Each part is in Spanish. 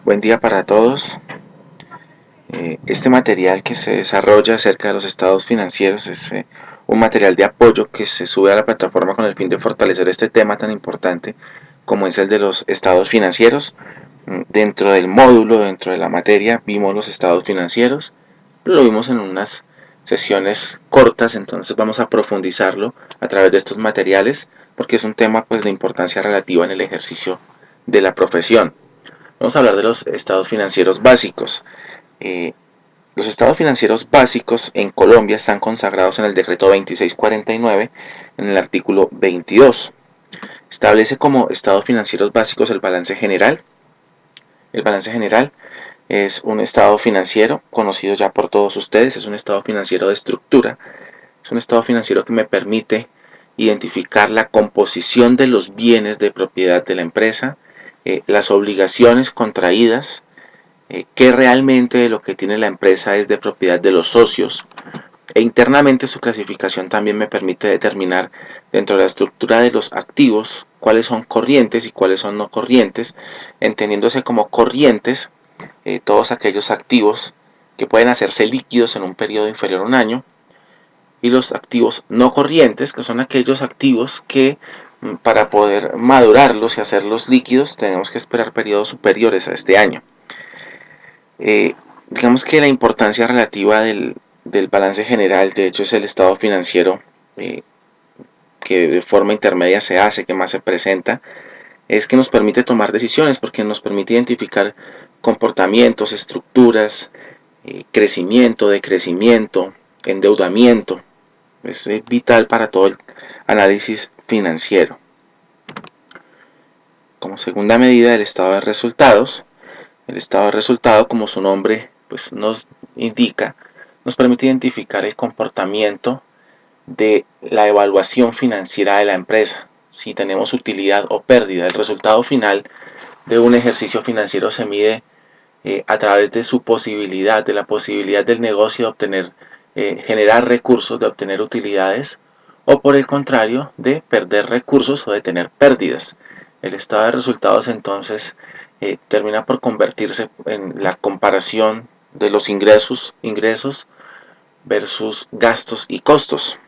Buen día para todos. Este material que se desarrolla acerca de los estados financieros es un material de apoyo que se sube a la plataforma con el fin de fortalecer este tema tan importante como es el de los estados financieros. Dentro del módulo, dentro de la materia, vimos los estados financieros, lo vimos en unas sesiones cortas, entonces vamos a profundizarlo a través de estos materiales porque es un tema pues de importancia relativa en el ejercicio de la profesión. Vamos a hablar de los estados financieros básicos. Eh, los estados financieros básicos en Colombia están consagrados en el decreto 2649 en el artículo 22. Establece como estados financieros básicos el balance general. El balance general es un estado financiero conocido ya por todos ustedes, es un estado financiero de estructura, es un estado financiero que me permite identificar la composición de los bienes de propiedad de la empresa, las obligaciones contraídas, qué realmente de lo que tiene la empresa es de propiedad de los socios, e internamente su clasificación también me permite determinar dentro de la estructura de los activos cuáles son corrientes y cuáles son no corrientes, entendiéndose como corrientes todos aquellos activos que pueden hacerse líquidos en un periodo inferior a un año, y los activos no corrientes, que son aquellos activos que para poder madurarlos y hacerlos líquidos tenemos que esperar periodos superiores a este año. Digamos que la importancia relativa del balance general, de hecho es el estado financiero que de forma intermedia se hace, que más se presenta, es que nos permite tomar decisiones porque nos permite identificar comportamientos, estructuras, crecimiento, decrecimiento, endeudamiento. Es vital para todo el análisis financiero. Como segunda medida, el estado de resultados. El estado de resultado, como su nombre pues, nos indica, nos permite identificar el comportamiento de la evaluación financiera de la empresa, si tenemos utilidad o pérdida. El resultado final de un ejercicio financiero se mide a través de su posibilidad, de la posibilidad del negocio de obtener, generar recursos, de obtener utilidades, o por el contrario, de perder recursos o de tener pérdidas. El estado de resultados entonces termina por convertirse en la comparación de los ingresos versus gastos y costos.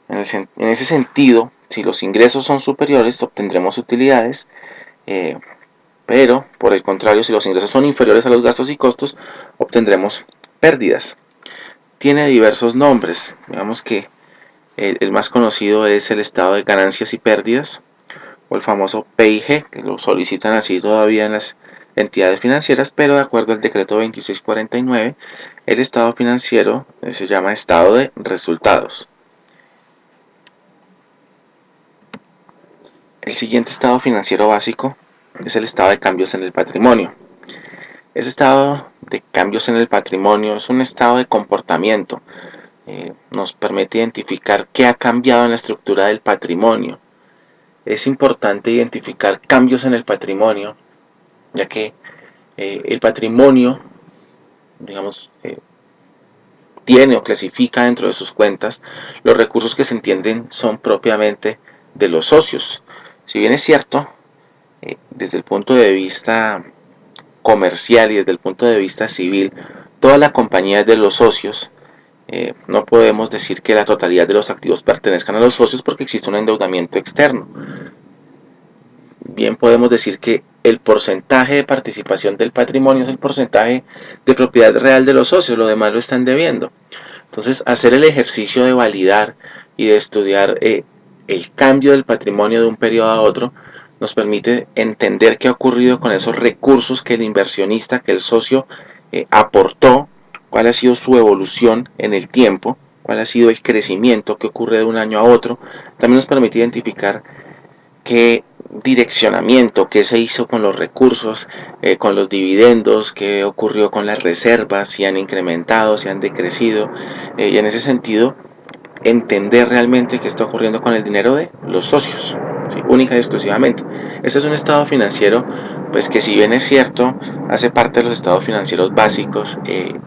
En ese sentido, si los ingresos son superiores, obtendremos utilidades, pero por el contrario, si los ingresos son inferiores a los gastos y costos, obtendremos pérdidas. Tiene diversos nombres, digamos que el más conocido es el estado de ganancias y pérdidas, o el famoso PIG, que lo solicitan así todavía en las entidades financieras, pero de acuerdo al decreto 2649, el estado financiero se llama estado de resultados. El siguiente estado financiero básico es el estado de cambios en el patrimonio. Ese estado de cambios en el patrimonio es un estado de comportamiento. Nos permite identificar qué ha cambiado en la estructura del patrimonio. Es importante identificar cambios en el patrimonio, ya que el patrimonio, digamos, tiene o clasifica dentro de sus cuentas los recursos que se entienden son propiamente de los socios. Si bien es cierto, desde el punto de vista comercial y desde el punto de vista civil, toda la compañía es de los socios, no podemos decir que la totalidad de los activos pertenezcan a los socios porque existe un endeudamiento externo. Bien podemos decir que el porcentaje de participación del patrimonio es el porcentaje de propiedad real de los socios, lo demás lo están debiendo. Entonces, hacer el ejercicio de validar y de estudiar el cambio del patrimonio de un periodo a otro nos permite entender qué ha ocurrido con esos recursos que el inversionista, que el socio aportó, cuál ha sido su evolución en el tiempo, cuál ha sido el crecimiento que ocurre de un año a otro. También nos permite identificar qué direccionamiento, qué se hizo con los recursos, con los dividendos, qué ocurrió con las reservas, si han incrementado, si han decrecido, y en ese sentido entender realmente qué está ocurriendo con el dinero de los socios, ¿sí? Única y exclusivamente. Este es un estado financiero pues que si bien es cierto, hace parte de los estados financieros básicos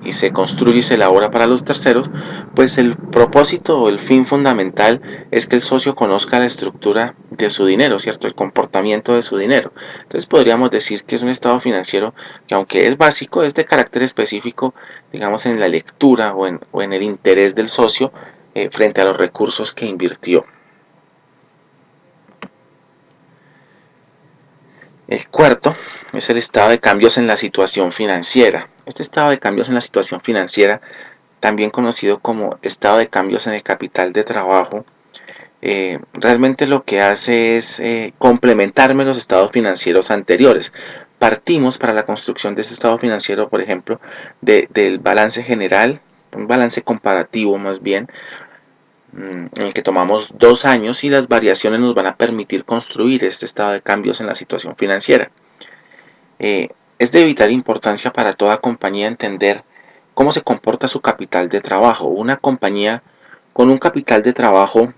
y se construye y se elabora para los terceros, pues el propósito o el fin fundamental es que el socio conozca la estructura de su dinero, ¿cierto? El comportamiento de su dinero. Entonces podríamos decir que es un estado financiero que, aunque es básico, es de carácter específico, digamos, en la lectura o en el interés del socio frente a los recursos que invirtió. El cuarto es el estado de cambios en la situación financiera. Este estado de cambios en la situación financiera, también conocido como estado de cambios en el capital de trabajo, realmente lo que hace es complementarme los estados financieros anteriores. Partimos para la construcción de ese estado financiero, por ejemplo, del balance general, un balance comparativo más bien, en el que tomamos 2 años y las variaciones nos van a permitir construir este estado de cambios en la situación financiera. Es de vital importancia para toda compañía entender cómo se comporta su capital de trabajo. Una compañía con un capital de trabajo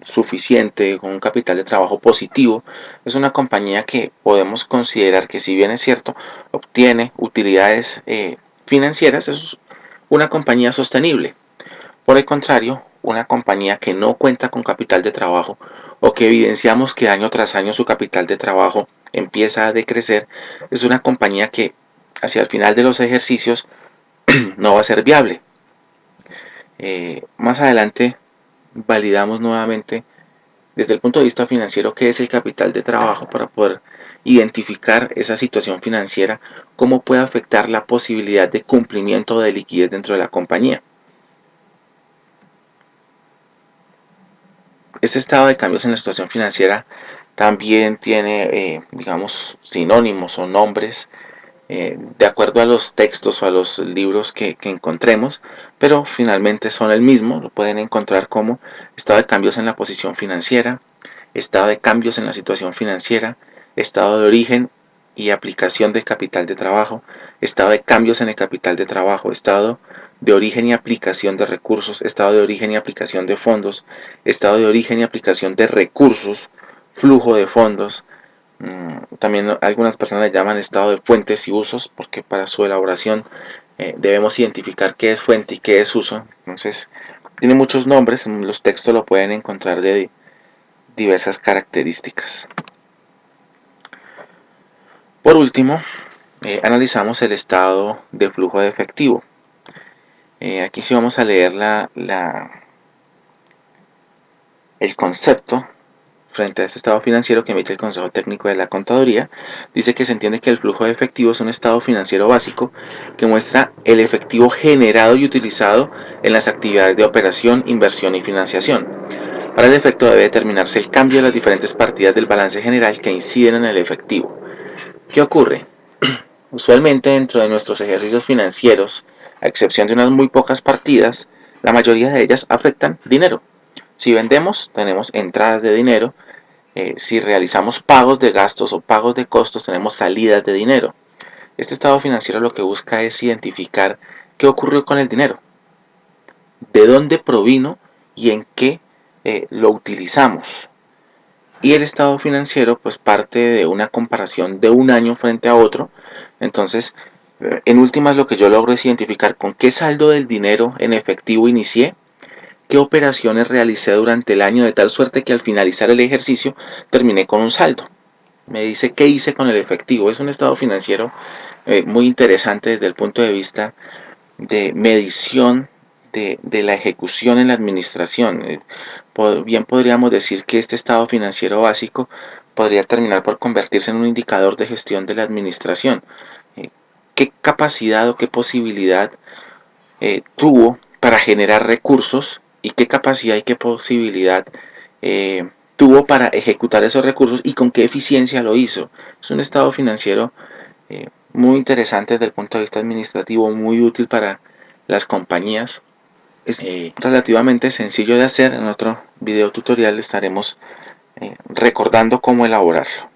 suficiente, con un capital de trabajo positivo, es una compañía que podemos considerar que, si bien es cierto, obtiene utilidades financieras, es una compañía sostenible. Por el contrario, una compañía que no cuenta con capital de trabajo o que evidenciamos que año tras año su capital de trabajo empieza a decrecer, es una compañía que hacia el final de los ejercicios no va a ser viable. Más adelante validamos nuevamente desde el punto de vista financiero qué es el capital de trabajo para poder identificar esa situación financiera, cómo puede afectar la posibilidad de cumplimiento de liquidez dentro de la compañía. Este estado de cambios en la situación financiera también tiene, digamos, sinónimos o nombres de acuerdo a los textos o a los libros que encontremos, pero finalmente son el mismo. Lo pueden encontrar como estado de cambios en la posición financiera, estado de cambios en la situación financiera, estado de origen y aplicación del capital de trabajo, estado de cambios en el capital de trabajo, estado de origen y aplicación de recursos, estado de origen y aplicación de fondos, estado de origen y aplicación de recursos, flujo de fondos. También algunas personas le llaman estado de fuentes y usos, porque para su elaboración debemos identificar qué es fuente y qué es uso. Entonces, tiene muchos nombres, en los textos lo pueden encontrar de diversas características. Por último, analizamos el estado de flujo de efectivo. Aquí sí vamos a leer el concepto frente a este estado financiero que emite el Consejo Técnico de la Contaduría. Dice que se entiende que el flujo de efectivo es un estado financiero básico que muestra el efectivo generado y utilizado en las actividades de operación, inversión y financiación. Para el efecto debe determinarse el cambio de las diferentes partidas del balance general que inciden en el efectivo. ¿Qué ocurre? Usualmente dentro de nuestros ejercicios financieros, a excepción de unas muy pocas partidas, la mayoría de ellas afectan dinero. Si vendemos, tenemos entradas de dinero. Si realizamos pagos de gastos o pagos de costos, tenemos salidas de dinero. Este estado financiero lo que busca es identificar qué ocurrió con el dinero, de dónde provino y en qué lo utilizamos. Y el estado financiero pues parte de una comparación de un año frente a otro. Entonces, en últimas, lo que yo logro es identificar con qué saldo del dinero en efectivo inicié, qué operaciones realicé durante el año, de tal suerte que al finalizar el ejercicio terminé con un saldo. Me dice qué hice con el efectivo. Es un estado financiero muy interesante desde el punto de vista de medición de la ejecución en la administración. Bien podríamos decir que este estado financiero básico podría terminar por convertirse en un indicador de gestión de la administración. ¿Qué capacidad o qué posibilidad tuvo para generar recursos y qué capacidad y qué posibilidad tuvo para ejecutar esos recursos y con qué eficiencia lo hizo? Es un estado financiero muy interesante desde el punto de vista administrativo, muy útil para las compañías. Es relativamente sencillo de hacer. En otro video tutorial estaremos recordando cómo elaborarlo.